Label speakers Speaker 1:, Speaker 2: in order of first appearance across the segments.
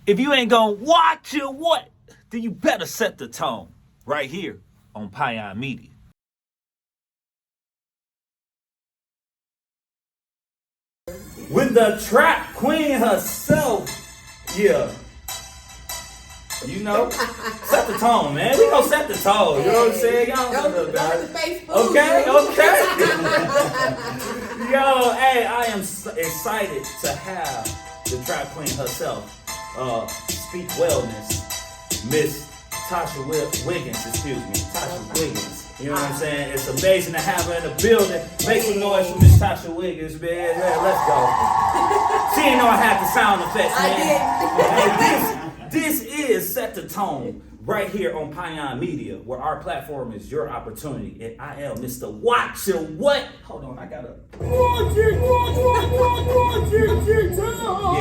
Speaker 1: If you ain't gonna watch your what, then you better set the tone right here on P.Y.O.N Media. With the trap queen herself, yeah. You know, set the tone, man. We gonna set the tone. You know what I'm saying? Y'all know about it. Okay. Yo, hey, I am excited to have the trap queen herself, speak wellness, Miss Tarsha Wiggins, Tarsha Wiggins. You know what I'm saying? It's amazing to have her in the building. Make some noise for Miss Tarsha Wiggins, man. Let's go. She didn't know I had the sound effects, man. This is Set the Tone right here on P.Y.O.N Media, where our platform is your opportunity. And I am Mr. Watch Your What? Hold on, I gotta. Watch it. Yeah,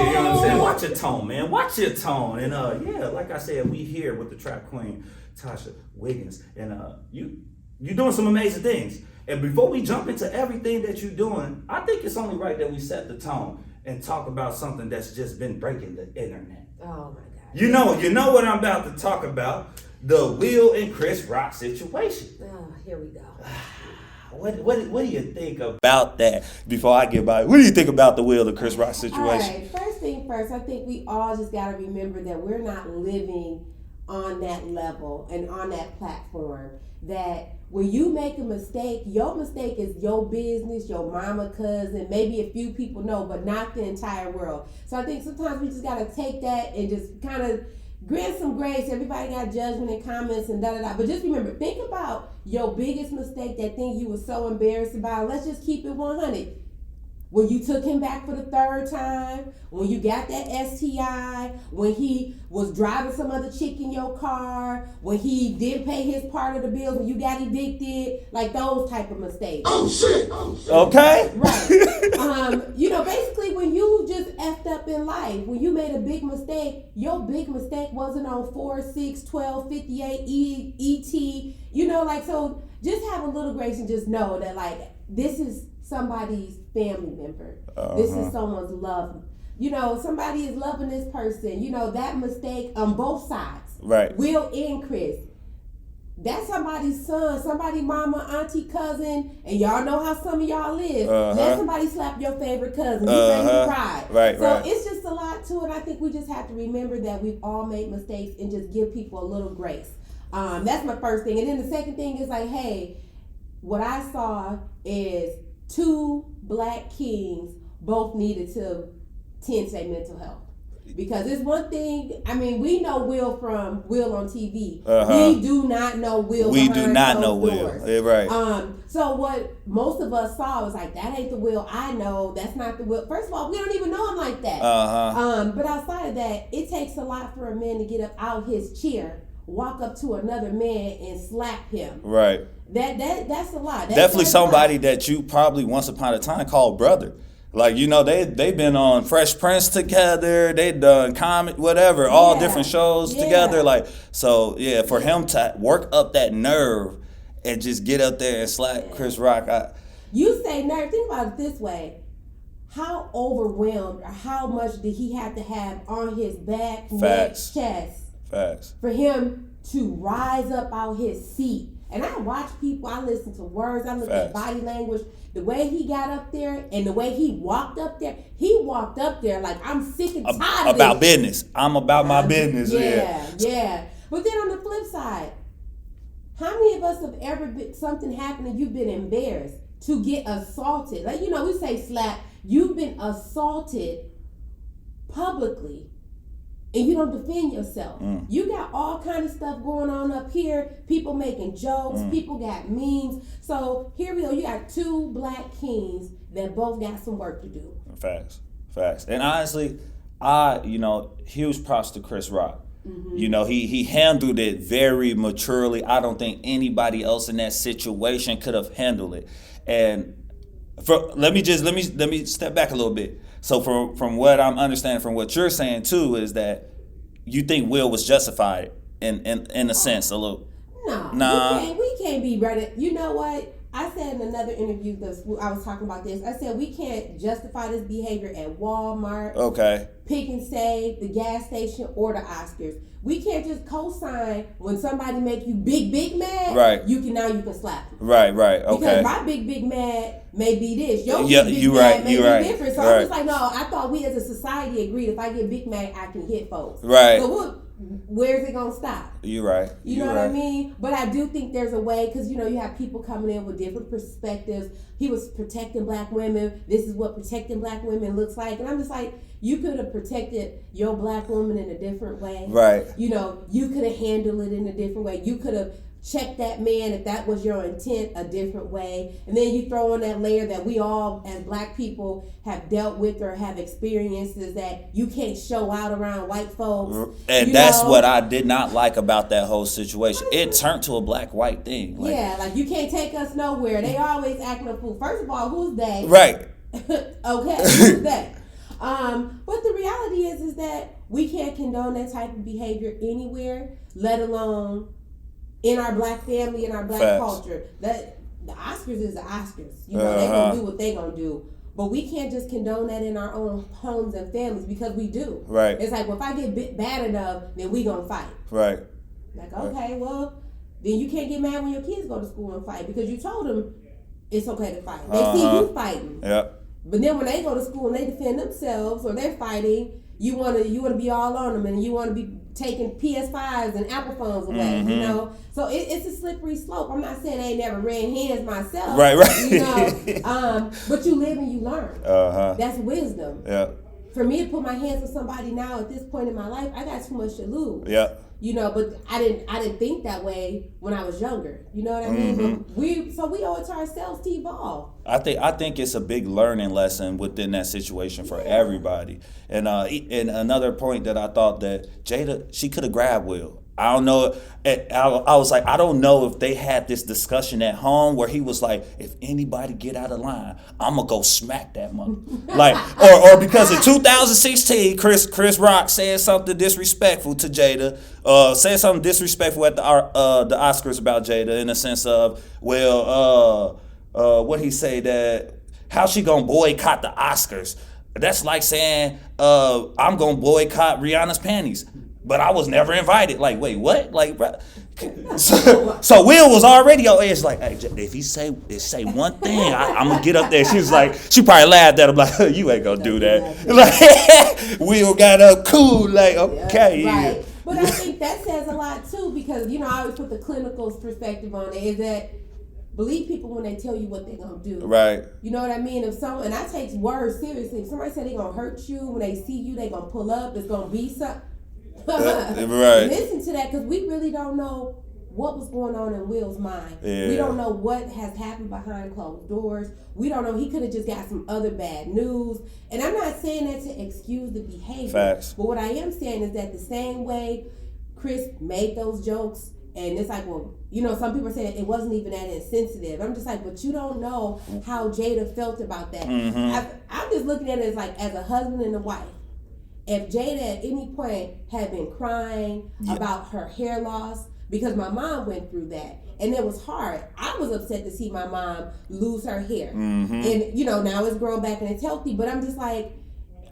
Speaker 1: you know what I'm saying? Watch your tone, man. Watch your tone. And yeah, like I said, we here with the trap queen, Tarsha Wiggins. And you're doing some amazing things. And before we jump into everything that you're doing, I think it's only right that we set the tone and talk about something that's just been breaking the internet.
Speaker 2: Oh my God.
Speaker 1: You know what I'm about to talk about, the Will and Chris Rock situation.
Speaker 2: Oh, here we go.
Speaker 1: What do you think about that? Before I get by, what do you think about the Will and Chris Rock situation?
Speaker 2: All right, first thing first, I think we all just got to remember that we're not living on that level and on that platform. That when you make a mistake, your mistake is your business, your mama, cousin, maybe a few people know, but not the entire world. So I think sometimes we just got to take that and just kind of grant some grace. Everybody got judgment and comments and da-da-da. But just remember, think about your biggest mistake, that thing you were so embarrassed about. Let's just keep it 100. When you took him back for the third time, when you got that STI, when he was driving some other chick in your car, when he didn't pay his part of the bills, when you got evicted, like those type of mistakes.
Speaker 1: Oh shit. Okay.
Speaker 2: Right. Basically when you just effed up in life, when you made a big mistake, your big mistake wasn't on 4, 6, 12, 58, ET, so just have a little grace and just know that this is somebody's family member. This is someone's love. Somebody is loving this person. That mistake on both sides.
Speaker 1: Right.
Speaker 2: Will and Chris. That's somebody's son, somebody's mama, auntie, cousin, and y'all know how some of y'all live. Let somebody slap your favorite cousin. You say you cried.
Speaker 1: Right,
Speaker 2: so it's just a lot to it. I think we just have to remember that we've all made mistakes and just give people a little grace. That's my first thing. And then the second thing is hey, what I saw is 2 black kings both needed to tend to their mental health. Because it's one thing, we know Will from Will on TV. We do not know Will.
Speaker 1: We do not know Will. Yeah, right.
Speaker 2: So what most of us saw was that ain't the Will I know. That's not the Will. First of all, we don't even know him like that. But outside of that, it takes a lot for a man to get up out his chair, walk up to another man and slap him.
Speaker 1: Right.
Speaker 2: That's a lot.
Speaker 1: Definitely somebody that you probably once upon a time called brother. They've been on Fresh Prince together. They done comedy, whatever, all different shows together. For him to work up that nerve and just get up there and slap Chris Rock.
Speaker 2: You say nerve. Think about it this way. How overwhelmed or how much did he have to have on his back, neck, chest for him to rise up out his seat? And I watch people, I listen to words, I look at body language. The way he got up there and the way he walked up there like I'm sick and tired of
Speaker 1: about business. I'm about my business.
Speaker 2: Yeah. But then on the flip side, how many of us have ever been something happened and you've been embarrassed to get assaulted? We say slap. You've been assaulted publicly. And you don't defend yourself. You got all kind of stuff going on up here. People making jokes. People got memes. So here we go. You got 2 black kings that both got some work to do.
Speaker 1: Facts. And honestly, huge props to Chris Rock. He handled it very maturely. I don't think anybody else in that situation could have handled it. And let me step back a little bit. So from what I'm understanding from what you're saying too is that you think Will was justified in a sense a little.
Speaker 2: No, we can't be ready. You know what? I said in another interview, I was talking about this. I said we can't justify this behavior at Walmart,
Speaker 3: Okay.
Speaker 2: Pick and Save, the gas station, or the Oscars. We can't just co-sign when somebody make you big mad.
Speaker 3: Right.
Speaker 2: You can slap them.
Speaker 3: Right. Okay.
Speaker 2: Because my big mad may be this. Your
Speaker 3: Yeah,
Speaker 2: big
Speaker 3: you
Speaker 2: mad
Speaker 3: right,
Speaker 2: may
Speaker 3: you
Speaker 2: be
Speaker 3: right,
Speaker 2: different. So
Speaker 3: right.
Speaker 2: I'm just like, no, I thought we as a society agreed if I get big mad, I can hit folks.
Speaker 3: Right.
Speaker 2: So where's it gonna stop?
Speaker 3: You right.
Speaker 2: You know what I mean? But I do think there's a way, because you have people coming in with different perspectives. He was protecting black women. This is what protecting black women looks like. And I'm just like, you could have protected your black woman in a different way.
Speaker 3: Right.
Speaker 2: You could have handled it in a different way. You could have checked that man if that was your intent a different way. And then you throw on that layer that we all as black people have dealt with or have experiences that you can't show out around white folks.
Speaker 3: And that's what I did not like about that whole situation. It turned to a black-white thing.
Speaker 2: Like you can't take us nowhere. They always acting a fool. First of all, who's they?
Speaker 3: Right.
Speaker 2: Okay, who's they? But the reality is that we can't condone that type of behavior anywhere, let alone in our black family, in our black culture. That the Oscars is the Oscars. They gonna do what they gonna do. But we can't just condone that in our own homes and families, because we do.
Speaker 3: Right.
Speaker 2: It's like, well, if I get bad enough, then we gonna fight.
Speaker 3: Right.
Speaker 2: Like, okay, well, then you can't get mad when your kids go to school and fight, because you told them it's okay to fight. They see you fighting.
Speaker 3: Yep.
Speaker 2: But then when they go to school and they defend themselves or they're fighting, you wanna be all on them, and you wanna be taking PS5s and Apple phones away. So it's a slippery slope. I'm not saying I ain't never ran hands myself.
Speaker 3: Right.
Speaker 2: But you live and you learn. That's wisdom.
Speaker 3: Yeah.
Speaker 2: For me to put my hands on somebody now at this point in my life, I got too much to lose.
Speaker 3: Yeah.
Speaker 2: But I didn't think that way when I was younger. You know what I mean? But we owe it to ourselves to evolve.
Speaker 3: I think it's a big learning lesson within that situation for everybody. And another point that I thought that Jada, she could have grabbed Will. I don't know. I was like, I don't know if they had this discussion at home where he was like, if anybody get out of line, I'm gonna go smack that mother. or because in 2016, Chris Rock said something disrespectful to Jada. Said something disrespectful at the Oscars about Jada, in the sense of, what he say, that how she gonna boycott the Oscars? That's like saying I'm gonna boycott Rihanna's panties, but I was never invited. Like, wait, what? Like, so Will was already on edge. Like, hey, if he say one thing, I'm gonna get up there. She probably laughed at him like, you ain't gonna do that. Like, Will got up cool. Like, okay,
Speaker 2: right. But I think that says a lot too, because I always put the clinical perspective on it. Is that believe people when they tell you what they're gonna do.
Speaker 3: Right.
Speaker 2: You know what I mean? And I take words seriously. If somebody said they're gonna hurt you, when they see you, they gonna pull up. It's gonna be something.
Speaker 3: Right.
Speaker 2: Listen to that, because we really don't know what was going on in Will's mind.
Speaker 3: Yeah.
Speaker 2: We don't know what has happened behind closed doors. We don't know. He could have just got some other bad news. And I'm not saying that to excuse the behavior.
Speaker 3: Facts.
Speaker 2: But what I am saying is that the same way Chris made those jokes, and it's like, well, some people are saying it wasn't even that insensitive. I'm just like, but you don't know how Jada felt about that. I'm just looking at it as like, as a husband and a wife. If Jada at any point had been crying about her hair loss, because my mom went through that, and it was hard. I was upset to see my mom lose her hair. And, now it's grown back and it's healthy, but I'm just like,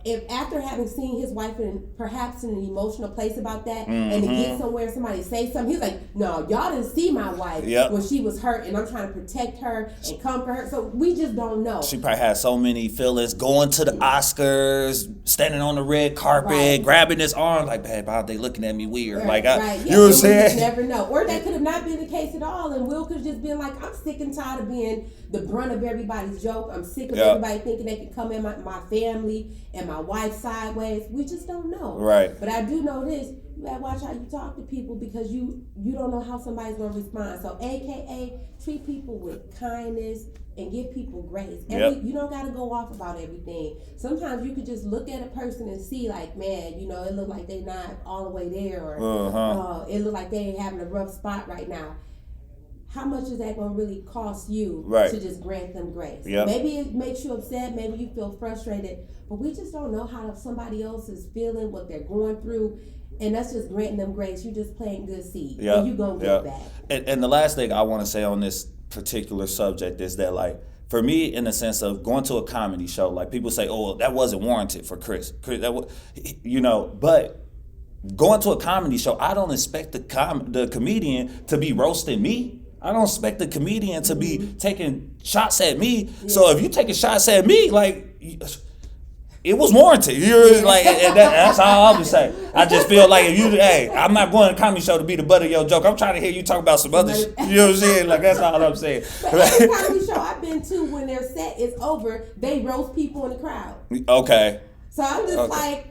Speaker 2: if after having seen his wife perhaps in an emotional place about that, and to get somewhere, somebody say something, he's like, no, y'all didn't see my wife when she was hurt, and I'm trying to protect her and comfort her. So we just don't know.
Speaker 3: She probably had so many feelings going to the Oscars, standing on the red carpet, grabbing his arm, like, babe, how they looking at me weird?
Speaker 2: Right,
Speaker 3: you know what I'm saying?
Speaker 2: You never know. Or that could have not been the case at all, and Will could have just been like, I'm sick and tired of being the brunt of everybody's joke. I'm sick of everybody thinking they can come in my family and my wife sideways. We just don't know.
Speaker 3: Right.
Speaker 2: But I do know this. You gotta watch how you talk to people, because you don't know how somebody's gonna respond. So AKA treat people with kindness and give people grace. You don't gotta go off about everything. Sometimes you could just look at a person and see, like, man, it look like they not all the way there, or it look like they ain't having a rough spot right now. How much is that going to really cost you to just grant them grace?
Speaker 3: Yep.
Speaker 2: Maybe it makes you upset. Maybe you feel frustrated. But we just don't know how somebody else is feeling, what they're going through. And that's just granting them grace. You're just planting good seed. And you're going to get back.
Speaker 3: And the last thing I want to say on this particular subject is that, like, for me, in the sense of going to a comedy show, like people say, oh, that wasn't warranted for Chris, but going to a comedy show, I don't expect the comedian to be roasting me. I don't expect the comedian to be taking shots at me. Yeah. So if you taking shots at me, like, it was warranted. You're like, that's all I'll just say. I just feel like I'm not going to a comedy show to be the butt of your joke. I'm trying to hear you talk about some other shit. You know what I'm saying? Like, that's all I'm saying.
Speaker 2: But every comedy show I've been to, when their set is over, they roast people in the crowd.
Speaker 3: Okay.
Speaker 2: So I'm just like,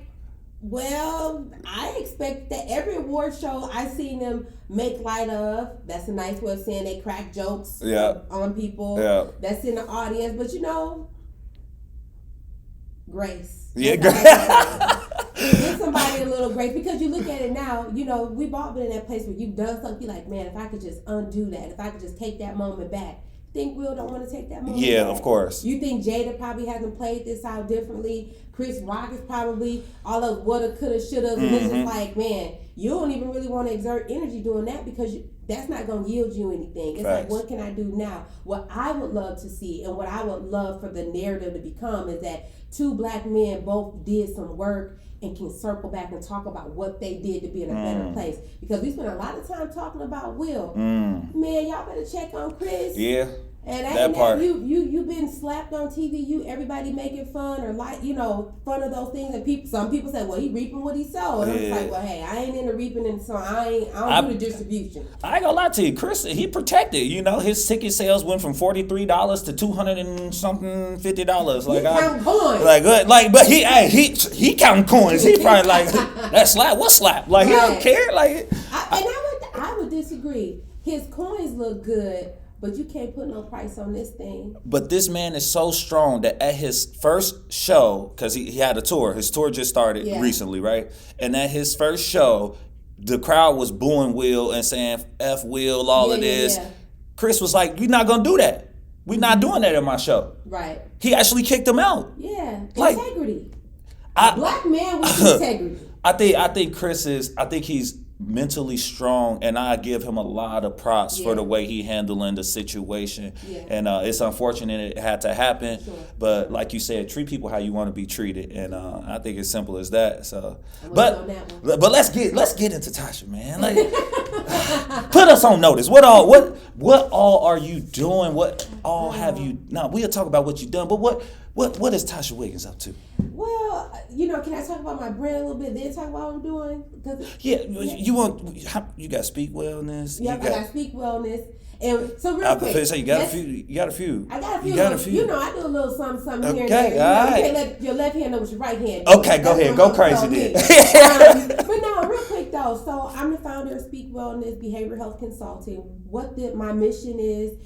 Speaker 2: well, I expect that every award show I've seen them make light of. That's a nice way of saying they crack jokes on people that's in the audience. But grace. Yeah, give somebody a little grace, because you look at it now, we've all been in that place where you've done something, you're like, man, if I could just undo that, if I could just take that moment back. Think Will don't want to take that moment back?
Speaker 3: Of course.
Speaker 2: You think Jada probably hasn't played this out differently? Chris Rock is probably all of woulda, coulda, shoulda, and it's just like, man, you don't even really want to exert energy doing that, because that's not going to yield you anything. It's like, what can I do now? What I would love to see, and what I would love for the narrative to become, is that two black men both did some work and can circle back and talk about what they did to be in a better place. Because we spent a lot of time talking about Will. Man, y'all better check on Chris.
Speaker 3: Yeah.
Speaker 2: And that part, you've been slapped on TV. Everybody making fun or fun of those things. And some people say, well, he reaping what he sowed. And I'm like, well, hey, I ain't into reaping, and so I don't do the distribution.
Speaker 3: I ain't gonna lie to you, Chris. He protected. His ticket sales went from $43 to $200 and something $50. Like, he counting coins. But he counting coins. He probably like, that slap. What slap? Like, he don't care. Like,
Speaker 2: I would disagree. His coins look good, but you can't put no price on this thing.
Speaker 3: But this man is so strong that at his first show, because he had a tour. His tour just started recently, right? And at his first show, the crowd was booing Will and saying, F Will, all of this. Yeah. Chris was like, we're not going to do that. We're not doing that in my show.
Speaker 2: Right.
Speaker 3: He actually kicked him out.
Speaker 2: Yeah. Integrity. Black man with integrity.
Speaker 3: I think he's mentally strong, and I give him a lot of props for the way he handling the situation. Yeah. And it's unfortunate it had to happen, but like you said, treat people how you want to be treated, and I think it's simple as that. So, but let's get into Tarsha, man. Like, put us on notice. What all are you doing? What all have you? Now we'll talk about what you've done, but what is Tarsha Wiggins up to?
Speaker 2: Well, can I talk about my brand a little bit, then talk about what I'm doing?
Speaker 3: You got Speak Wellness.
Speaker 2: Yeah, I got Speak Wellness. And so real quick.
Speaker 3: So you got a few.
Speaker 2: I got a few. I do a little something here and there. You can't let your left hand know what your right hand
Speaker 3: does. Okay, go ahead. Go crazy then.
Speaker 2: But no, real quick though. So I'm the founder of Speak Wellness Behavioral Health Consulting. My mission is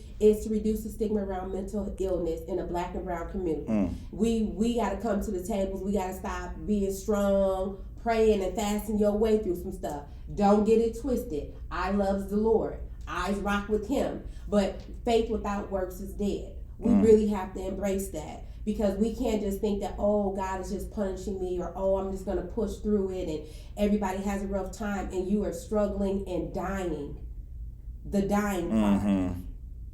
Speaker 2: to reduce the stigma around mental illness in the Black and brown community. We got to come to the tables. We got to stop being strong, praying and fasting your way through some stuff. Don't get it twisted. I loves the Lord. Eyes rock with him. But faith without works is dead. We really have to embrace that, because we can't just think that, oh, God is just punishing me, or, oh, I'm just going to push through it, and everybody has a rough time, and you are struggling and dying. The dying part.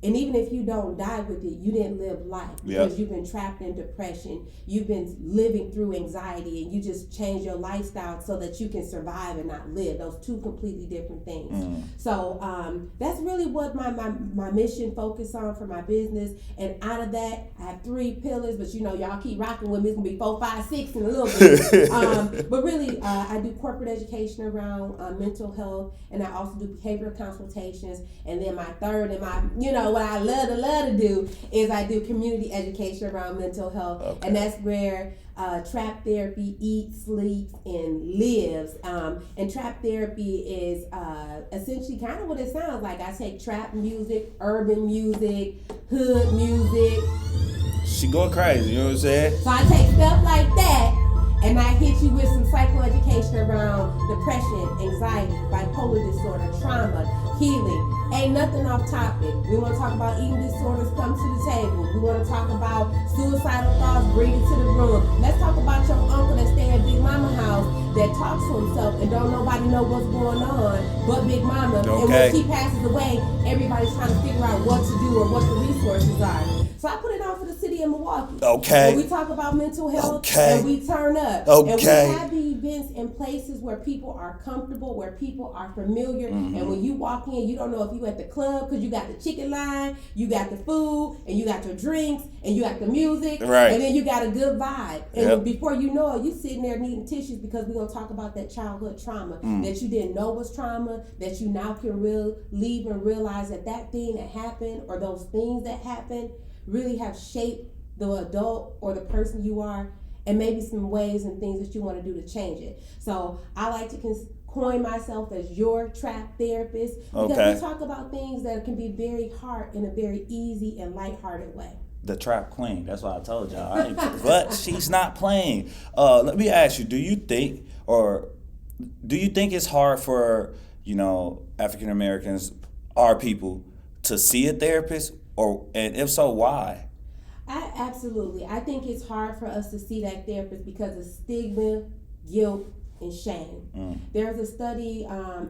Speaker 2: And even if you don't die with it, you didn't live life, because you've been trapped in depression. You've been living through anxiety, and you just change your lifestyle so that you can survive and not live. Those two completely different things. So that's really what my mission focus on for my business. And out of that, I have 3 pillars, but y'all keep rocking with me. It's going to be 4, 5, 6 in a little bit. But really, I do corporate education around mental health, and I also do behavioral consultations. And then my third and what I love to do is I do community education around mental health, and that's where trap therapy eats, sleeps, and lives. And trap therapy is essentially kind of what it sounds like. I take trap music, urban music, hood music.
Speaker 3: She going crazy, you know what I'm saying?
Speaker 2: So I take stuff like that, and I hit you with some psychoeducation information around depression, anxiety, bipolar disorder, trauma, healing. Ain't nothing off topic. We want to talk about eating disorders, come to the table. We want to talk about suicidal thoughts, bring it to the room. Let's talk about your uncle that stay at Big Mama house that talks to himself and don't nobody know what's going on but Big Mama.
Speaker 3: Okay.
Speaker 2: And when she passes away, everybody's trying to figure out what to do or what the resources are. So I put it on for the city of Milwaukee.
Speaker 3: Okay.
Speaker 2: When we talk about mental health,
Speaker 3: Okay.
Speaker 2: and we turn up.
Speaker 3: Okay.
Speaker 2: And we have the events in places where people are comfortable, where people are familiar.
Speaker 3: Mm-hmm.
Speaker 2: And when you walk in, you don't know if you at the club because you got the chicken line, you got the food, and you got your drinks, and you got the music,
Speaker 3: Right.
Speaker 2: and then you got a good vibe. And
Speaker 3: Yep.
Speaker 2: before you know it, you sitting there needing tissues because we're gonna talk about that childhood trauma that you didn't know was trauma, that you now can leave and realize that that thing that happened or those things that happened really have shaped the adult or the person you are, and maybe some ways and things that you want to do to change it. So I like to coin myself as your trap therapist because
Speaker 3: Okay.
Speaker 2: we talk about things that can be very hard in a very easy and lighthearted way.
Speaker 3: The trap queen. That's why I told y'all. But she's not playing. Let me ask you: do you think it's hard for African Americans, our people, to see a therapist, and if so, why?
Speaker 2: Absolutely. I think it's hard for us to see that therapist because of stigma, guilt, and shame. There's a study, I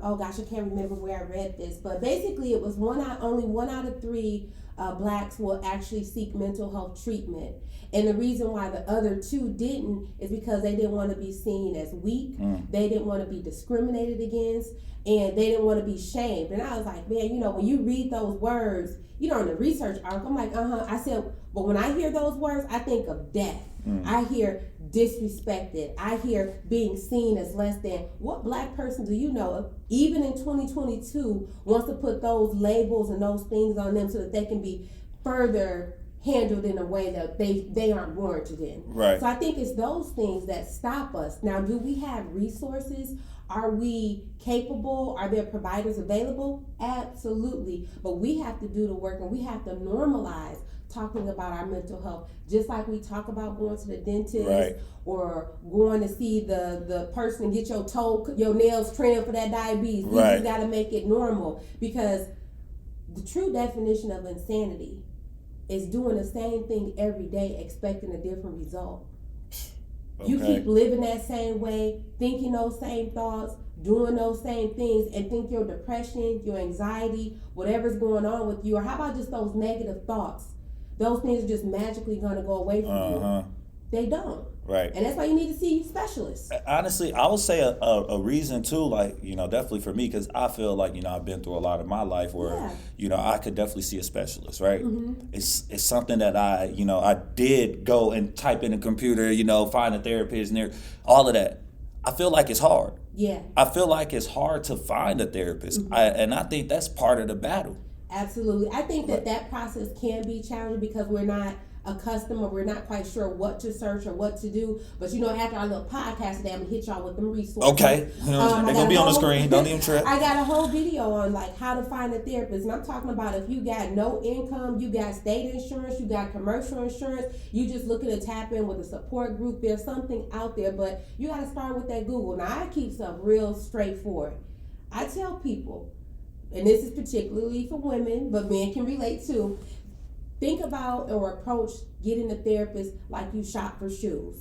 Speaker 2: can't remember where I read this, but basically it was only one out of three blacks will actually seek mental health treatment. And the reason why the other two didn't is because they didn't want to be seen as weak, they didn't want to be discriminated against, and they didn't want to be shamed. And I was like, man, when you read those words, in the research article, I'm like, I said, but when I hear those words, I think of death. I hear disrespected. I hear being seen as less than. What black person do you know, even in 2022, wants to put those labels and those things on them so that they can be further handled in a way that they aren't warranted in?
Speaker 3: Right.
Speaker 2: So I think it's those things that stop us. Now, do we have resources? Are we capable? Are there providers available? Absolutely. But we have to do the work, and we have to normalize talking about our mental health, just like we talk about going to the dentist,
Speaker 3: right,
Speaker 2: or going to see the person and get your nails trimmed for that diabetes. We
Speaker 3: right.
Speaker 2: just got to make it normal, because the true definition of insanity is doing the same thing every day expecting a different result. Okay. You keep living that same way, thinking those same thoughts, doing those same things, and think your depression, your anxiety, whatever's going on with you, or how about just those negative thoughts? Those things are just magically going to go away from you. They don't.
Speaker 3: Right.
Speaker 2: And that's why you need to see specialists.
Speaker 3: Honestly, I would say a reason too, definitely for me, because I feel like, I've been through a lot of my life where, I could definitely see a specialist, right? Mm-hmm. It's something that I did go and type in a computer, find a therapist and all of that. I feel like it's hard.
Speaker 2: Yeah.
Speaker 3: I feel like it's hard to find a therapist. Mm-hmm. And I think that's part of the battle.
Speaker 2: Absolutely. I think that process can be challenging because we're not accustomed, or we're not quite sure what to search or what to do. But after our little podcast today, I'm gonna hit y'all with them resources.
Speaker 3: Okay. They're gonna be on the screen. Don't even trip.
Speaker 2: I got a whole video on how to find a therapist, and I'm talking about if you got no income, you got state insurance, you got commercial insurance, you just looking to tap in with a support group. There's something out there, but you got to start with that Google. Now I keep stuff real straightforward. I tell people, and this is particularly for women, but men can relate too. Think about or approach getting a therapist like you shop for shoes.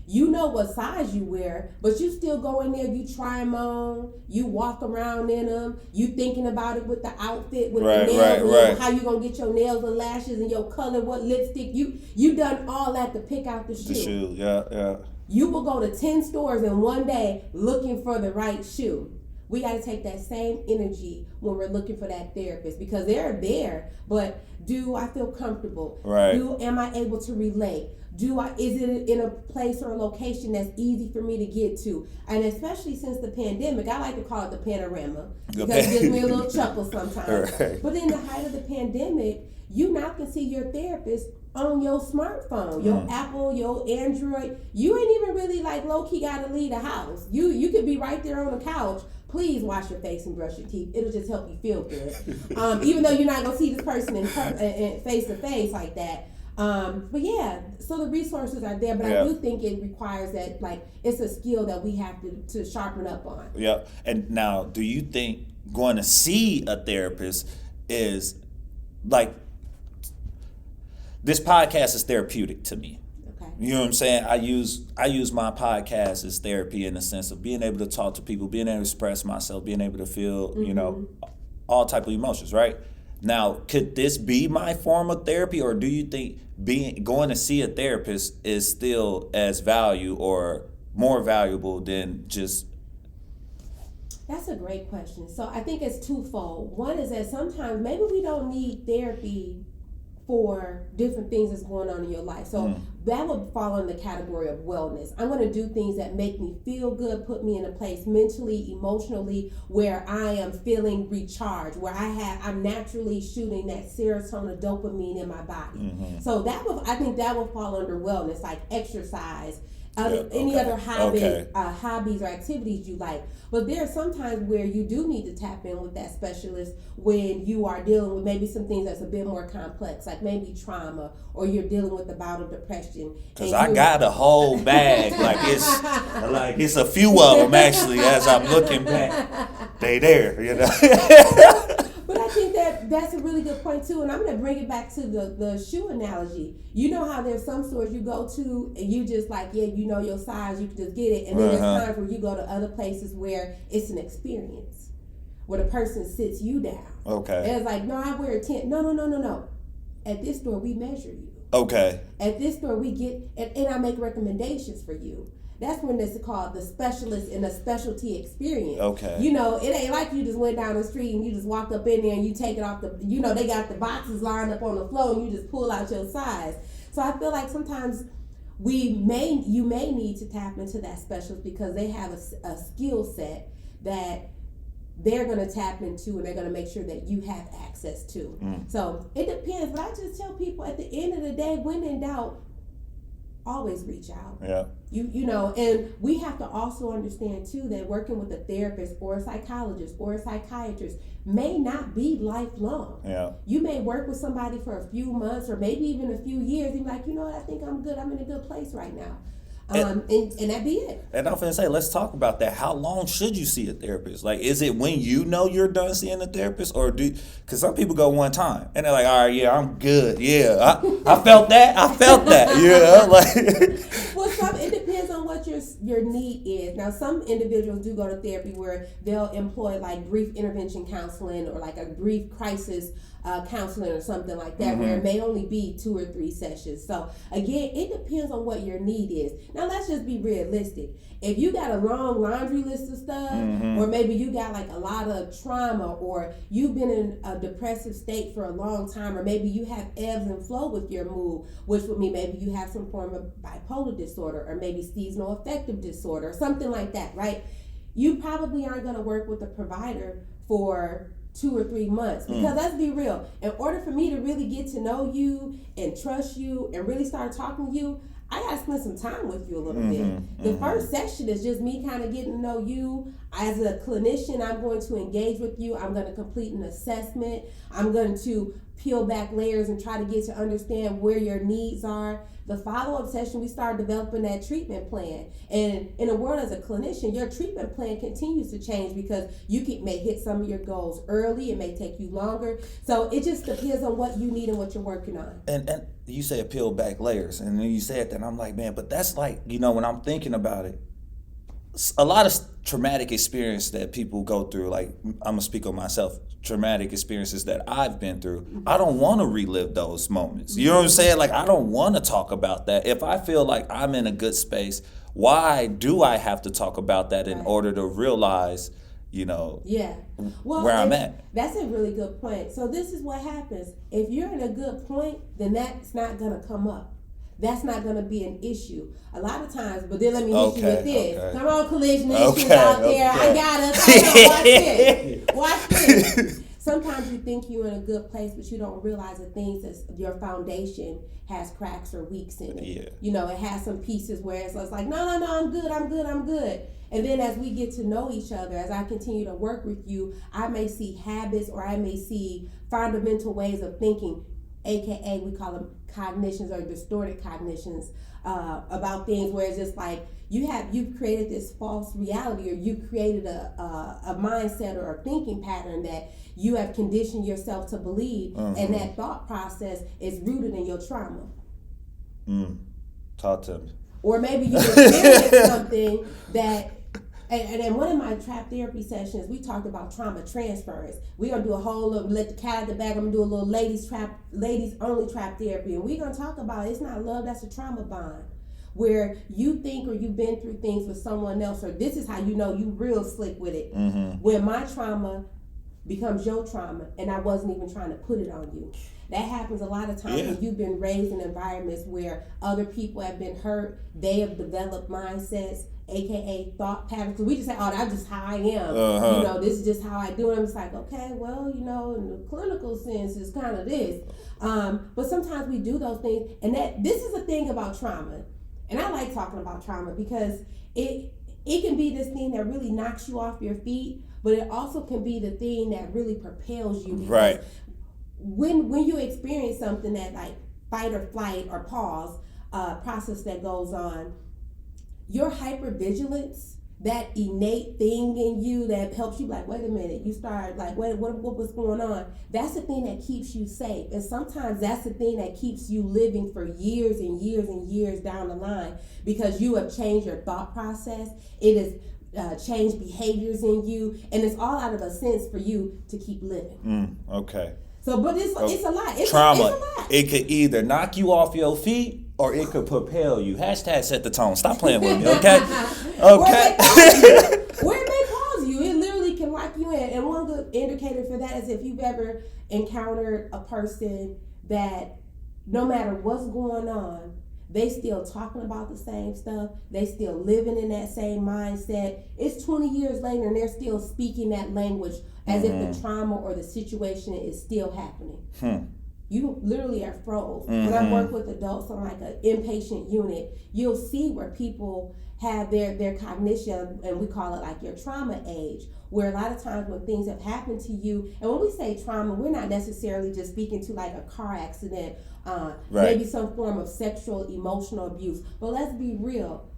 Speaker 2: You know what size you wear, but you still go in there, you try them on, you walk around in them, you thinking about it with the outfit, with the nails,
Speaker 3: right.
Speaker 2: How you gonna get your nails and lashes and your color, what lipstick. You done all that to pick out the shoe.
Speaker 3: The shoe, yeah.
Speaker 2: You will go to 10 stores in one day looking for the right shoe. We got to take that same energy when we're looking for that therapist, because they're there, but do I feel comfortable?
Speaker 3: Right.
Speaker 2: Am I able to relate? Is it in a place or a location that's easy for me to get to? And especially since the pandemic, I like to call it the panorama, because it gives me a little chuckle sometimes.
Speaker 3: Right.
Speaker 2: But in the height of the pandemic, you now can see your therapist on your smartphone, your Apple, your Android. You ain't even really low-key got to leave the house. You could be right there on the couch. Please wash your face and brush your teeth. It'll just help you feel good. Even though you're not going to see this person in face to face like that. But yeah, so the resources are there, but I do think it requires that, like, it's a skill that we have to sharpen up on.
Speaker 3: Yeah. And now, do you think going to see a therapist is like, this podcast is therapeutic to me.
Speaker 2: Okay.
Speaker 3: You know what I'm saying? I use my podcast as therapy in the sense of being able to talk to people, being able to express myself, being able to feel, you know, all type of emotions, right? Now, could this be my form of therapy, or do you think going to see a therapist is still as value or more valuable than just?
Speaker 2: That's a great question. So I think it's twofold. One is that sometimes maybe we don't need therapy for different things that's going on in your life. So that would fall in the category of wellness. I'm going to do things that make me feel good, put me in a place mentally, emotionally, where I am feeling recharged, where I'm naturally shooting that serotonin, dopamine in my body. So I think that would fall under wellness, like exercise, any other hobbies or activities you like. But there are some times where you do need to tap in with that specialist when you are dealing with maybe some things that's a bit more complex, like maybe trauma, or you're dealing with a bout of depression. Because
Speaker 3: I got a whole bag, like it's a few of them actually. As I'm looking back, they there, you know.
Speaker 2: But I think that's a really good point too, and I'm going to bring it back to the shoe analogy. You know how there's some stores you go to and you just like, yeah, you know your size, you can just get it, and then there's times where you go to other places where it's an experience, where the person sits you down. Okay. And it's like, no, I wear a 10. No. At this store, we measure you. Okay. At this store, we get, and I make recommendations for you. That's when it's called the specialist in a specialty experience. Okay. You know, it ain't like you just went down the street and you just walked up in there and you take it off they got the boxes lined up on the floor and you just pull out your size. So I feel like sometimes you may need to tap into that specialist because they have a skill set that they're going to tap into and they're going to make sure that you have access to. So it depends, but I just tell people at the end of the day, when in doubt, always reach out. Yeah. You know, and we have to also understand too that working with a therapist or a psychologist or a psychiatrist may not be lifelong. Yeah. You may work with somebody for a few months or maybe even a few years and be like, you know what, I think I'm good. I'm in a good place right now. And that be it.
Speaker 3: And I'm finna say, let's talk about that. How long should you see a therapist? Like, is it when you know you're done seeing a therapist, or because some people go one time and they're like, all right, yeah, I'm good. Yeah, I felt that. Yeah, like.
Speaker 2: Well, it depends on what your need is. Now, some individuals do go to therapy where they'll employ like brief intervention counseling or like a brief crisis counseling or something like that, where it may only be 2 or 3 sessions. So again, it depends on what your need is. Now let's just be realistic. If you got a long laundry list of stuff, or maybe you got like a lot of trauma, or you've been in a depressive state for a long time, or maybe you have ebbs and flow with your mood, which would mean maybe you have some form of bipolar disorder, or maybe seasonal affective disorder, or something like that, right? You probably aren't going to work with a provider for 2 or 3 months, because let's be real, in order for me to really get to know you and trust you and really start talking to you, I gotta spend some time with you a little bit. The first session is just me kind of getting to know you. As a clinician, I'm going to engage with you. I'm going to complete an assessment. I'm going to peel back layers and try to get to understand where your needs are. The follow-up session, we start developing that treatment plan. And in a world as a clinician, your treatment plan continues to change because you may hit some of your goals early. It may take you longer. So it just depends on what you need and what you're working on.
Speaker 3: And you said peel back layers. And then you said that, and I'm like, man, but that's like, you know, when I'm thinking about it, a lot of traumatic experience that people go through, like I'm gonna speak on myself, traumatic experiences that I've been through, I don't want to relive those moments. You know what I'm saying? Like, I don't want to talk about that. If I feel like I'm in a good space, why do I have to talk about that in order to realize, you know, where I'm at?
Speaker 2: That's a really good point. So this is what happens. If you're in a good point, then that's not gonna come up. That's not going to be an issue. A lot of times, but then let me hit you with this. Okay. Come on, collision issues out there. I got us. Watch this. Sometimes you think you're in a good place, but you don't realize the things that your foundation has cracks or leaks in it. Yeah. You know, it has some pieces where it's like, no, I'm good. And then as we get to know each other, as I continue to work with you, I may see habits or I may see fundamental ways of thinking AKA we call them cognitions or distorted cognitions about things where it's just like you've created this false reality, or you've created a mindset or a thinking pattern that you have conditioned yourself to believe, and that thought process is rooted in your trauma.
Speaker 3: Talk to me.
Speaker 2: Or maybe you experienced something that, and in one of my trap therapy sessions, we talked about trauma transference. We're gonna do a whole little, let the cat out the bag. I'm gonna do a little ladies only trap therapy, and we're gonna talk about it's not love, that's a trauma bond, where you think or you've been through things with someone else, or this is how you know you real slick with it. When my trauma becomes your trauma, and I wasn't even trying to put it on you. That happens a lot of times when you've been raised in environments where other people have been hurt. They have developed mindsets, aka thought patterns. Because we just say, "Oh, that's just how I am." You know, this is just how I do it. I'm just like, okay, well, you know, in the clinical sense, it's kind of this. But sometimes we do those things, and this is the thing about trauma. And I like talking about trauma because it can be this thing that really knocks you off your feet, but it also can be the thing that really propels you.
Speaker 3: Right.
Speaker 2: When you experience something that like fight or flight or pause process that goes on, your hypervigilance, that innate thing in you that helps you like, wait a minute, you start like, wait, what was going on? That's the thing that keeps you safe. And sometimes that's the thing that keeps you living for years and years and years down the line, because you have changed your thought process. It has changed behaviors in you, and it's all out of a sense for you to keep living.
Speaker 3: Okay.
Speaker 2: So, but it's a lot.
Speaker 3: Trauma.
Speaker 2: It's a lot.
Speaker 3: It could either knock you off your feet or it could propel you. Hashtag set the tone. Stop playing with me, okay? Okay.
Speaker 2: Where it may pause you, it literally can lock you in. And one good indicator for that is if you've ever encountered a person that no matter what's going on, they still talking about the same stuff. They still living in that same mindset. It's 20 years later and they're still speaking that language as if the trauma or the situation is still happening. You literally are froze. When I work with adults on like an inpatient unit, you'll see where people have their cognition, and we call it like your trauma age, where a lot of times when things have happened to you, and when we say trauma, we're not necessarily just speaking to like a car accident, maybe some form of sexual, emotional abuse. But let's be real.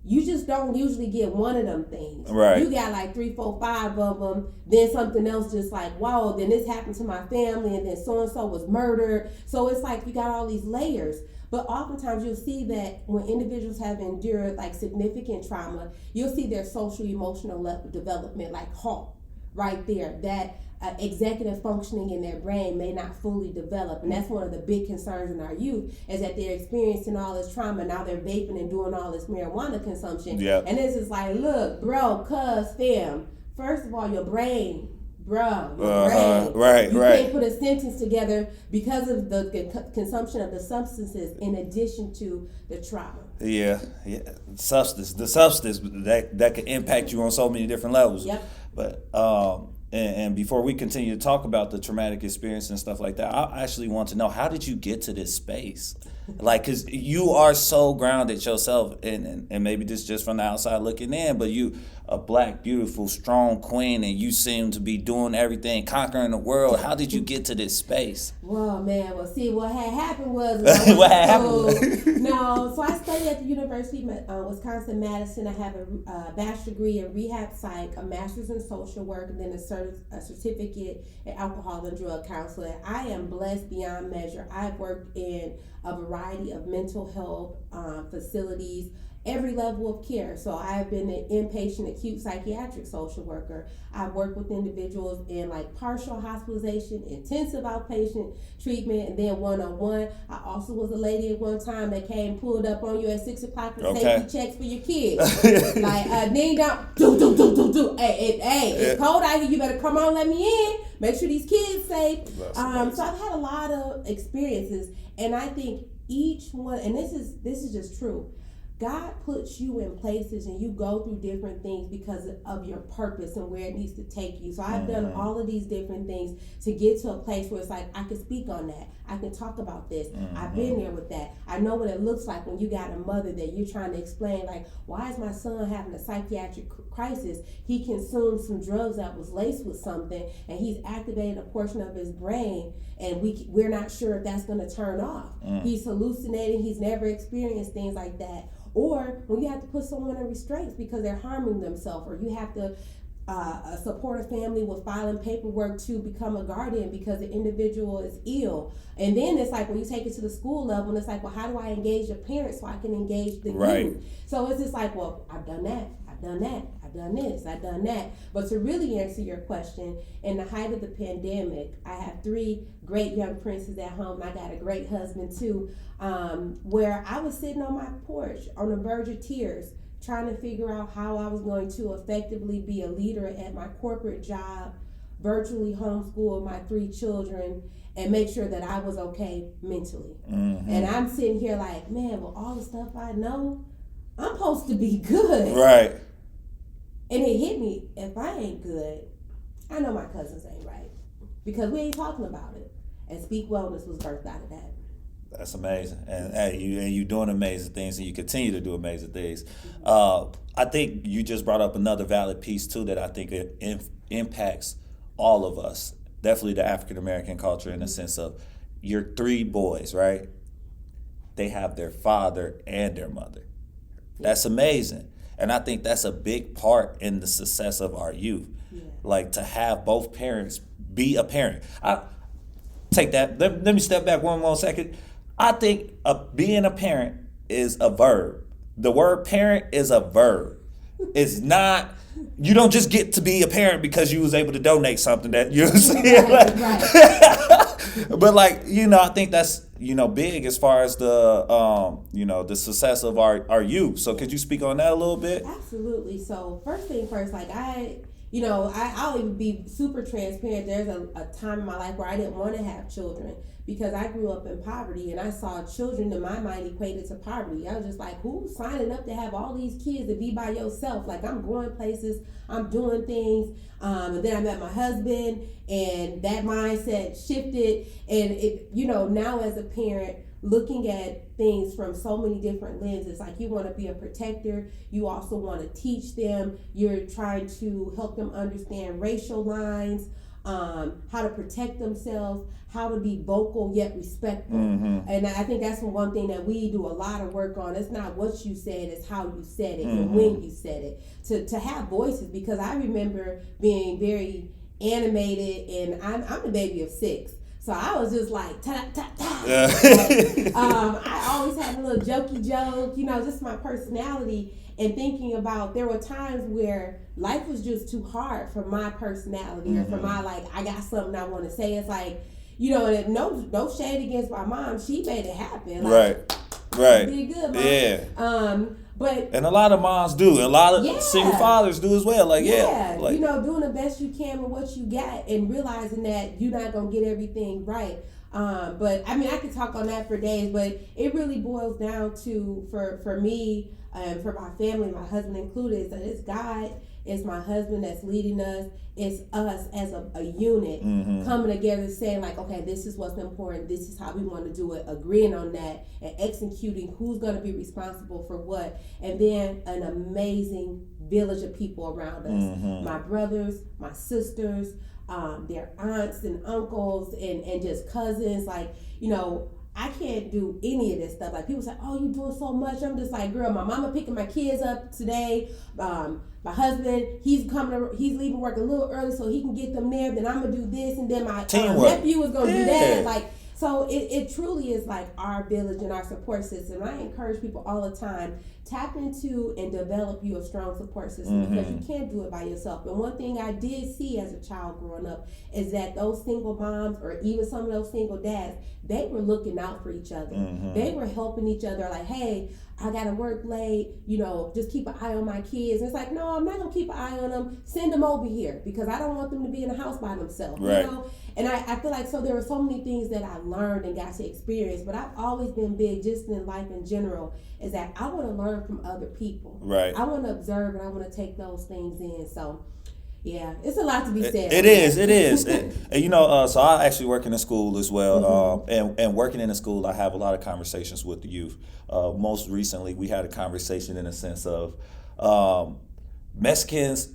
Speaker 2: You just don't usually get one of them things.
Speaker 3: Right.
Speaker 2: You got like 3, 4, 5 of them. Then something else just like, wow, then this happened to my family, and then so-and-so was murdered. So it's like you got all these layers. But oftentimes you'll see that when individuals have endured like significant trauma, you'll see their social emotional development like halt right there. That executive functioning in their brain may not fully develop. And that's one of the big concerns in our youth, is that they're experiencing all this trauma. Now they're vaping and doing all this marijuana consumption.
Speaker 3: Yep.
Speaker 2: And this is like, look, bro, fam, first of all, your brain, bro, your brain. You can't put a sentence together because of the consumption of the substances in addition to the trauma.
Speaker 3: Yeah. The substance that can impact you on so many different levels.
Speaker 2: Yep.
Speaker 3: But and before we continue to talk about the traumatic experience and stuff like that, I actually want to know, how did you get to this space? Like, because you are so grounded yourself, and maybe this just from the outside looking in, but you a black, beautiful, strong queen, and you seem to be doing everything, conquering the world. How did you get to this space?
Speaker 2: Well, man, see, what had happened was...
Speaker 3: What happened?
Speaker 2: So I studied at the University of Wisconsin-Madison. I have a bachelor's degree in rehab psych, a master's in social work, and then a certificate in alcohol and drug counseling. I am blessed beyond measure. I've worked in a variety of mental health facilities, every level of care. So I've been an inpatient acute psychiatric social worker. I've worked with individuals in like partial hospitalization, intensive outpatient treatment, and then one-on-one. I also was a lady at one time that came, pulled up on you at 6 o'clock for safety checks for your kids. Like, ding dong, do. Hey, it's cold out here. You better come on, let me in. Make sure these kids safe. So I've had a lot of experiences, and I think each one, and this is just true, God puts you in places and you go through different things because of your purpose and where it needs to take you. So I've done all of these different things to get to a place where it's like, I can speak on that. I can talk about this. I've been there with that. I know what it looks like when you got a mother that you're trying to explain, like, why is my son having a psychiatric crisis? He consumed some drugs that was laced with something and he's activated a portion of his brain and we're not sure if that's going to turn off. He's hallucinating. He's never experienced things like that. Or when you have to put someone in restraints because they're harming themselves, or you have to support a family with filing paperwork to become a guardian because the individual is ill. And then it's like when you take it to the school level, and it's like, well, how do I engage the parents so I can engage the youth? So it's just like, well, I've done that, I've done that, I've done this, I've done that. But to really answer your question, in the height of the pandemic, I have 3 great young princes at home. I got a great husband too, where I was sitting on my porch on the verge of tears, trying to figure out how I was going to effectively be a leader at my corporate job, virtually homeschool my 3 children, and make sure that I was okay mentally. And I'm sitting here like, man, with all the stuff I know, I'm supposed to be good.
Speaker 3: Right.
Speaker 2: And it hit me, if I ain't good, I know my cousins ain't right. Because we ain't talking about it. And Speak Wellness was birthed out of that.
Speaker 3: That's amazing, and hey, you doing amazing things, and you continue to do amazing things. I think you just brought up another valid piece too that I think it impacts all of us. Definitely the African American culture in the sense of your 3 boys, right? They have their father and their mother. That's amazing, and I think that's a big part in the success of our youth. Like to have both parents be a parent. I take that. Let me step back one more second. I think being a parent is a verb. The word parent is a verb. It's not, you don't just get to be a parent because you was able to donate something that you saying. Right. But like, I think that's, big as far as the, the success of our youth. So could you speak on that a little bit?
Speaker 2: Absolutely. So first thing first, like I'll even be super transparent. There's a time in my life where I didn't want to have children because I grew up in poverty and I saw children in my mind equated to poverty. I was just like, who's signing up to have all these kids to be by yourself? Like, I'm going places, I'm doing things. And then I met my husband and that mindset shifted. And it, now as a parent, looking at things from so many different lenses, like you want to be a protector, you also want to teach them, you're trying to help them understand racial lines, how to protect themselves, how to be vocal yet respectful. And I think that's one thing that we do a lot of work on. It's not what you said, it's how you said it and when you said it. To have voices, because I remember being very animated, and I'm a baby of 6. So I was just like, ta-ta-ta. I always had a little jokey joke, just my personality, and thinking about there were times where life was just too hard for my personality or for my, like, I got something I want to say. It's like, and no shade against my mom. She made it happen. Like,
Speaker 3: right.
Speaker 2: Did good, Mom.
Speaker 3: Yeah.
Speaker 2: But
Speaker 3: and a lot of moms do, and a lot of single fathers do as well. Like, like,
Speaker 2: doing the best you can with what you got, and realizing that you're not gonna get everything right. But I mean, I could talk on that for days, but it really boils down to for me, for my family, my husband included, is that it's God, it's my husband that's leading us, it's us as a unit coming together saying like, okay, this is what's important, this is how we want to do it, agreeing on that and executing who's going to be responsible for what, and then an amazing village of people around us, my brothers, my sisters, their aunts and uncles and just cousins, like, I can't do any of this stuff. Like, people say, oh, you doing so much. I'm just like, girl, my mama picking my kids up today. My husband, he's leaving work a little early so he can get them there. Then I'm going to do this. And then my nephew is going to do that. Like, so it truly is like our village and our support system. I encourage people all the time, tap into and develop you a strong support system because you can't do it by yourself. And one thing I did see as a child growing up is that those single moms or even some of those single dads, they were looking out for each other. They were helping each other like, hey, I gotta work late, just keep an eye on my kids. And it's like, no, I'm not gonna keep an eye on them. Send them over here because I don't want them to be in the house by themselves.
Speaker 3: Right.
Speaker 2: And I feel like so there were so many things that I learned and got to experience, but I've always been big just in life in general is that I want to learn from other people.
Speaker 3: Right.
Speaker 2: I want to observe and I want to take those things in. So yeah, it's a lot to be said.
Speaker 3: It is. And so I actually work in a school as well. And working in a school, I have a lot of conversations with the youth. Most recently, we had a conversation in a sense of Mexicans,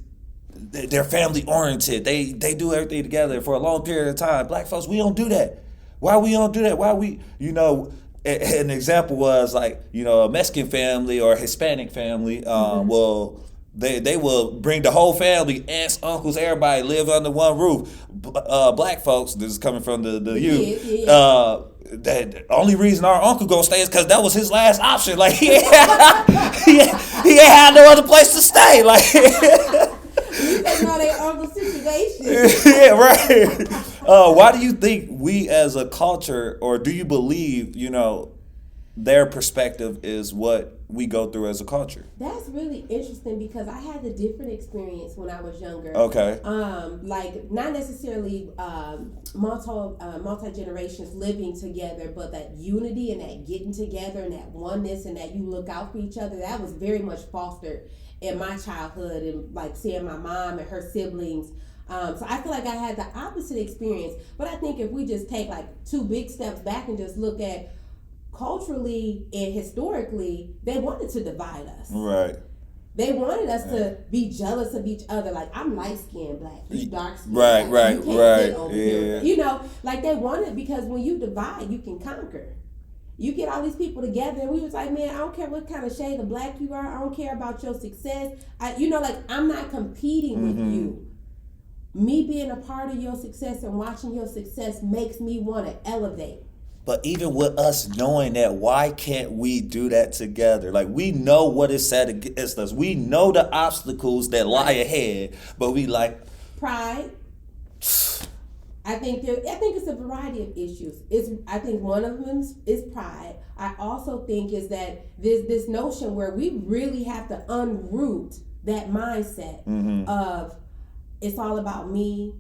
Speaker 3: they're family oriented. They do everything together for a long period of time. Black folks, we don't do that. Why we don't do that? Why we, an example was like, a Mexican family or a Hispanic family will... They will bring the whole family, aunts, uncles, everybody live under one roof. Black folks, this is coming from the youth. The only reason our uncle gonna stay is because that was his last option. Like he ain't had no other place to stay. Like
Speaker 2: you know their uncle situation.
Speaker 3: Yeah, right. Why do you think we as a culture, or do you believe, their perspective is what we go through as a culture?
Speaker 2: That's really interesting because I had a different experience when I was younger.
Speaker 3: Okay.
Speaker 2: Like not necessarily multi generations living together, but that unity and that getting together and that oneness and that you look out for each other. That was very much fostered in my childhood and like seeing my mom and her siblings. So I feel like I had the opposite experience. But I think if we just take like two big steps back and just look at culturally and historically, they wanted to divide us.
Speaker 3: Right.
Speaker 2: They wanted us to be jealous of each other. Like, I'm light-skinned black, you dark-skinned
Speaker 3: right,
Speaker 2: black.
Speaker 3: right,
Speaker 2: you can't
Speaker 3: right.
Speaker 2: sit over here. Like they wanted, because when you divide, you can conquer. You get all these people together, and we was like, man, I don't care what kind of shade of black you are. I don't care about your success. I'm not competing with you. Me being a part of your success and watching your success makes me want to elevate.
Speaker 3: But even with us knowing that, why can't we do that together? Like, we know what is set against us. We know the obstacles that lie ahead, but we like...
Speaker 2: Pride. I think it's a variety of issues. I think one of them is pride. I also think is that this notion where we really have to unroot that mindset of it's all about me.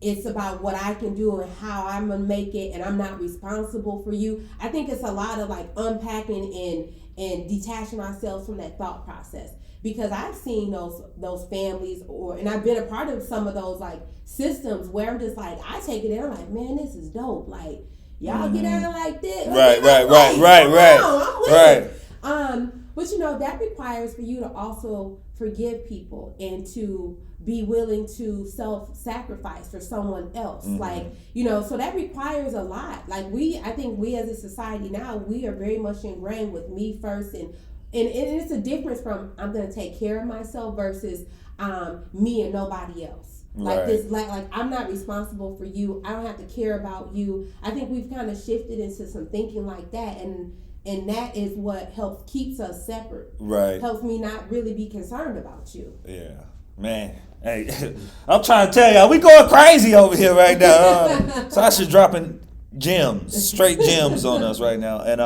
Speaker 2: It's about what I can do and how I'm gonna make it, and I'm not responsible for you. I think it's a lot of like unpacking and detaching ourselves from that thought process, because I've seen those families, and I've been a part of some of those like systems where I'm just like, I take it in, I'm like, man, this is dope. Like, y'all get out like this.
Speaker 3: Right.
Speaker 2: But that requires for you to also forgive people and to be willing to self-sacrifice for someone else. So that requires a lot. Like I think we as a society now, we are very much ingrained with me first, and it's a difference from I'm going to take care of myself versus me and nobody else. Like this, like I'm not responsible for you. I don't have to care about you. I think we've kind of shifted into some thinking like that, and that is what keeps us separate.
Speaker 3: Right.
Speaker 2: Helps me not really be concerned about you.
Speaker 3: Yeah. Man. Hey, I'm trying to tell y'all, we going crazy over here right now. Sasha's dropping straight gems on us right now. And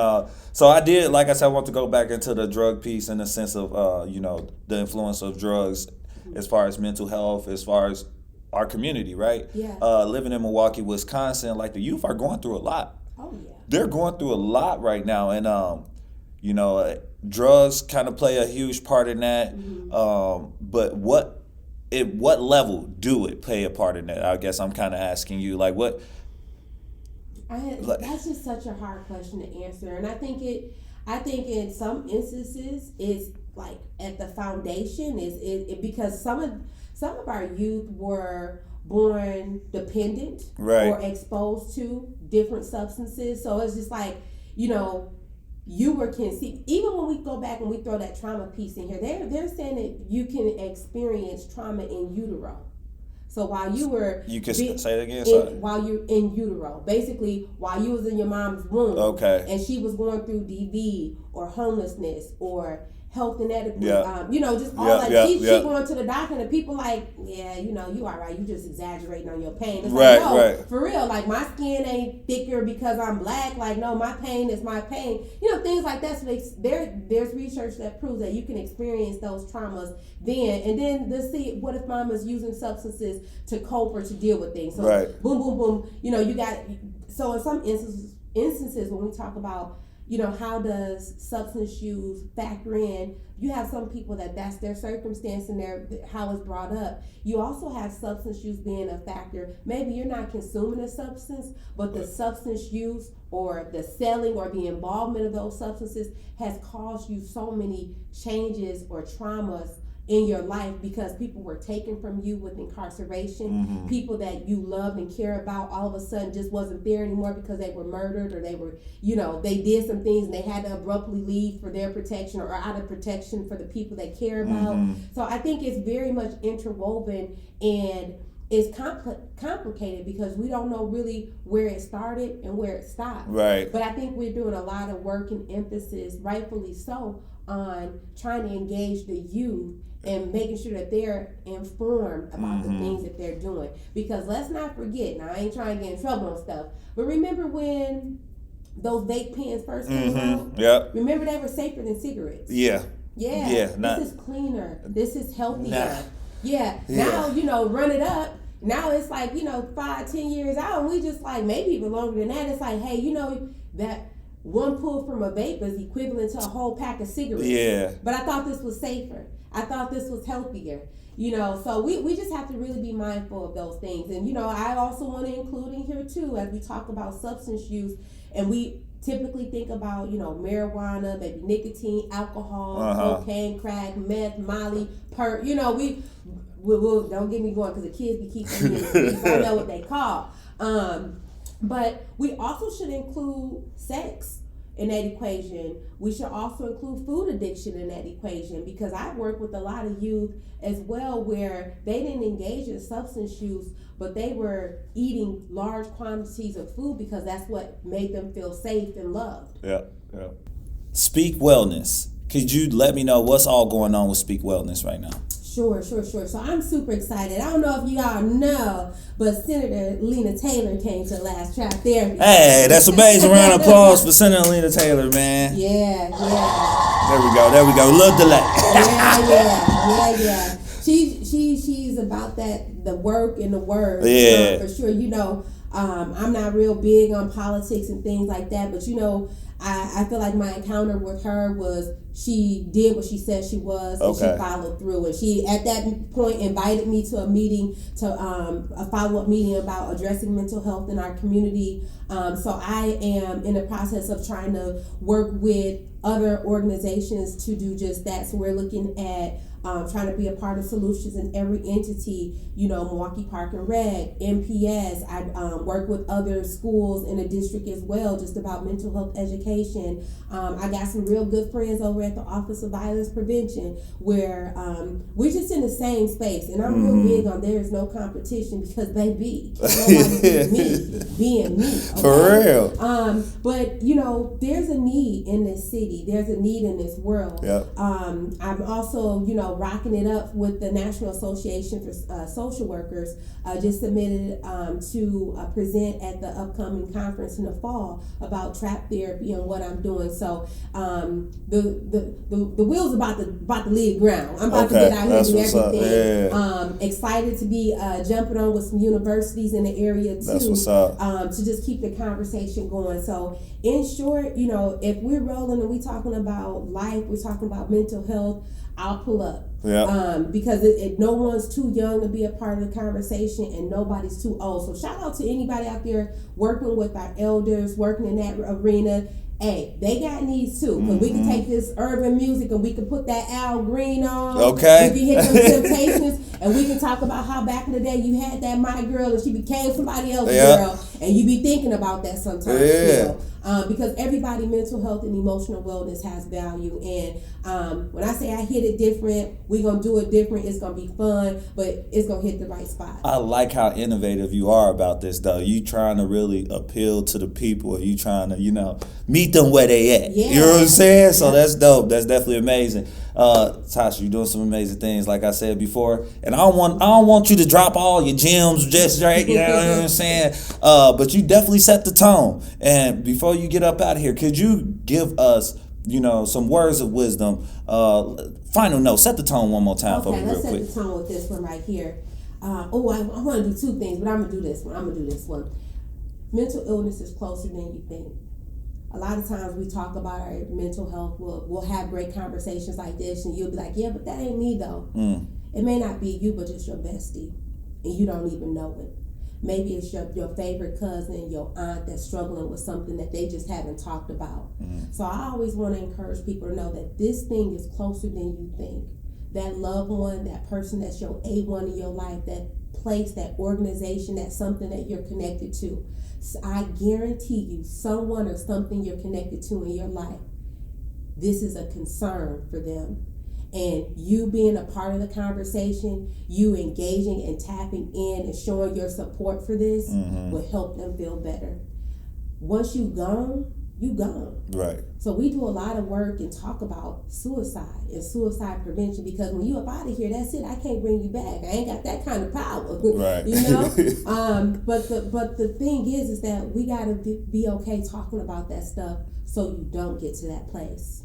Speaker 3: so I did, like I said, I want to go back into the drug piece in the sense of, the influence of drugs as far as mental health, as far as our community, right?
Speaker 2: Yeah.
Speaker 3: Living in Milwaukee, Wisconsin, like the youth are going through a lot.
Speaker 2: Oh, yeah.
Speaker 3: They're going through a lot right now. And, drugs kind of play a huge part in that. But at what level do it play a part in that? I guess I'm kind of asking you, like, what?
Speaker 2: That's just such a hard question to answer, and I think in some instances it's like at the foundation is because some of our youth were born dependent or exposed to different substances, so it's just like you were conceived. Even when we go back and we throw that trauma piece in here, they're saying that you can experience trauma in utero. So while you were...
Speaker 3: You can say it again?
Speaker 2: While you're in utero. Basically, while you was in your mom's womb.
Speaker 3: Okay.
Speaker 2: And she was going through DV or homelessness or health inequity,
Speaker 3: Yeah.
Speaker 2: just all she going to the doctor and the people like, yeah, you all right, you just exaggerating on your pain. It's like, no, for real, like my skin ain't thicker because I'm black, like no, my pain is my pain, things like that. So there's research that proves that you can experience those traumas then, and then let's see what if mama's using substances to cope or to deal with things. So boom, boom, boom, you got, so in some instances when we talk about how does substance use factor in? You have some people that's their circumstance and how it's brought up. You also have substance use being a factor. Maybe you're not consuming a substance, but the substance use or the selling or the involvement of those substances has caused you so many changes or traumas in your life because people were taken from you with incarceration. People that you loved and care about all of a sudden just wasn't there anymore because they were murdered or they were, they did some things and they had to abruptly leave for their protection or out of protection for the people they care about. So I think it's very much interwoven and it's complicated because we don't know really where it started and where it stopped.
Speaker 3: Right.
Speaker 2: But I think we're doing a lot of work and emphasis, rightfully so, on trying to engage the youth and making sure that they're informed about the things that they're doing. Because let's not forget, now I ain't trying to get in trouble on stuff, but remember when those vape pens first came out?
Speaker 3: Yep.
Speaker 2: Remember they were safer than cigarettes?
Speaker 3: Yeah.
Speaker 2: This is cleaner. This is healthier. Now, run it up. Now it's like, 5-10 years out, and we just like, maybe even longer than that. It's like, hey, that one pull from a vape is equivalent to a whole pack of cigarettes.
Speaker 3: Yeah.
Speaker 2: But I thought this was safer. I thought this was healthier. So we just have to really be mindful of those things. And, I also want to include in here too, as we talk about substance use, and we typically think about, marijuana, maybe nicotine, alcohol, cocaine, crack, meth, molly, perp. We'll don't get me going because the kids be keeping me in the streets. I know what they call. But we also should include sex in that equation. We should also include food addiction in that equation because I've worked with a lot of youth as well where they didn't engage in substance use, but they were eating large quantities of food because that's what made them feel safe and loved.
Speaker 3: Yeah. Speak Wellness. Could you let me know what's all going on with Speak Wellness right now?
Speaker 2: Sure. So I'm super excited. I don't know if you all know, but Senator Lena Taylor came to Last Trap Therapy.
Speaker 3: Hey, that's amazing. Round of applause for Senator Lena Taylor, man.
Speaker 2: Yeah.
Speaker 3: There we go. Little delay.
Speaker 2: Yeah. She's about the work and the word.
Speaker 3: Yeah.
Speaker 2: For sure. I'm not real big on politics and things like that, but I feel like my encounter with her was she did what she said she was, and she followed through. And she, at that point, invited me to a meeting, a follow-up meeting about addressing mental health in our community. So I am in the process of trying to work with other organizations to do just that. So we're looking at trying to be a part of solutions in every entity, Milwaukee Park and Rec, MPS. I work with other schools in the district as well, just about mental health education. I got some real good friends over at the Office of Violence Prevention where we're just in the same space. And I'm real big on there is no competition because baby, nobody being me. Okay?
Speaker 3: For real.
Speaker 2: But, there's a need in this city. There's a need in this world.
Speaker 3: Yep.
Speaker 2: I'm also, rocking it up with the National Association for Social Workers. Just submitted to present at the upcoming conference in the fall about trap therapy and what I'm doing. So the wheels about to leave ground. I'm about to get out here and do everything. Yeah. Excited to be jumping on with some universities in the area too.
Speaker 3: That's what's up.
Speaker 2: To just keep the conversation going. So in short, if we're rolling and we talking about life, we're talking about mental health, I'll pull up.
Speaker 3: Yeah.
Speaker 2: Because no one's too young to be a part of the conversation and nobody's too old. So shout out to anybody out there working with our elders, working in that arena. Hey, they got needs too. Because we can take this urban music and we can put that Al Green on.
Speaker 3: Okay.
Speaker 2: We can hit them Temptations and we can talk about how back in the day you had that my girl and she became somebody else's girl. And you be thinking about that sometimes.
Speaker 3: Yeah.
Speaker 2: Because everybody mental health and emotional wellness has value. And when I say I hit it different, we're going to do it different. It's going to be fun, but it's going to hit the right spot.
Speaker 3: I like how innovative you are about this, though. You trying to really appeal to the people. You trying to, me meet them where they at.
Speaker 2: Yeah.
Speaker 3: You know what I'm saying? So that's dope. That's definitely amazing. Tasha, you're doing some amazing things, like I said before. And I don't want you to drop all your gems just right. You know what I'm saying? But you definitely set the tone. And before you get up out of here, could you give us, some words of wisdom? Final note. Set the tone one more time for me, real quick.
Speaker 2: Let's set the tone with this one right here. I want to do two things, but I'm gonna do this one. Mental illness is closer than you think. A lot of times we talk about our mental health. We'll have great conversations like this, and you'll be like, "Yeah, but that ain't me though." It may not be you, but it's your bestie, and you don't even know it. Maybe it's your favorite cousin, your aunt that's struggling with something that they just haven't talked about. So I always want to encourage people to know that this thing is closer than you think. That loved one, that person that's your A1 in your life, that place, that organization, that's something that you're connected to. So I guarantee you, someone or something you're connected to in your life, this is a concern for them. And you being a part of the conversation, you engaging and tapping in and showing your support for this will help them feel better. Once you gone.
Speaker 3: Right.
Speaker 2: So we do a lot of work and talk about suicide and suicide prevention, because when you up out of here, that's it. I can't bring you back. I ain't got that kind of power.
Speaker 3: Right.
Speaker 2: But the thing is that we gotta be okay talking about that stuff so you don't get to that place.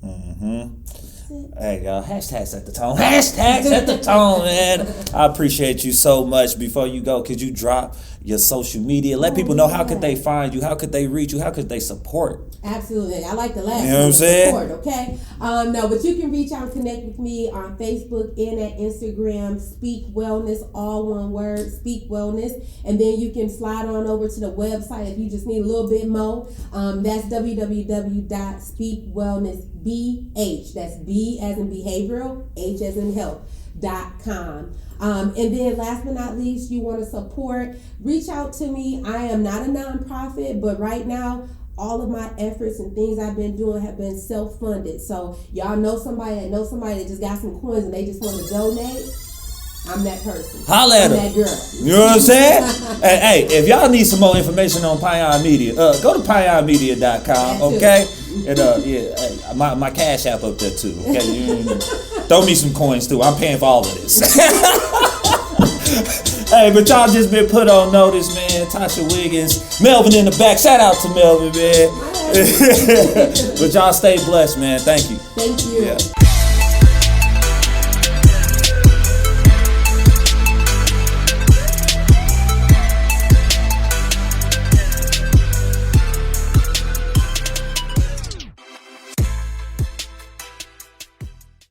Speaker 3: Hey, y'all, hashtag set the tone. Hashtag set the tone, man. I appreciate you so much. Before you go, could you drop your social media? Let people know how could they find you? How could they reach you? How could they support?
Speaker 2: Absolutely. I like the last
Speaker 3: You know what I'm saying?
Speaker 2: support, okay? No, but you can reach out and connect with me on Facebook and at Instagram, Speak Wellness, all one word, Speak Wellness. And then you can slide on over to the website if you just need a little bit more. That's www.speakwellnessbh. That's B as in behavioral, H as in health.com. And then last but not least, you want to support, reach out to me. I am not a nonprofit, but right now, all of my efforts and things I've been doing have been self-funded. So y'all know somebody that just got some coins and they just want to donate. I'm that person.
Speaker 3: Holla at
Speaker 2: I'm
Speaker 3: her.
Speaker 2: that girl.
Speaker 3: You know what I'm saying? Hey, if y'all need some more information on P.Y.O.N Media, go to P.Y.O.Nmedia.com, okay? And my cash app up there too, okay? Throw me some coins too. I'm paying for all of this. Hey, but y'all just been put on notice, man. Tarsha Wiggins, Melvin in the back. Shout out to Melvin, man. But y'all stay blessed, man. Thank you.
Speaker 2: Thank you.
Speaker 3: Yeah.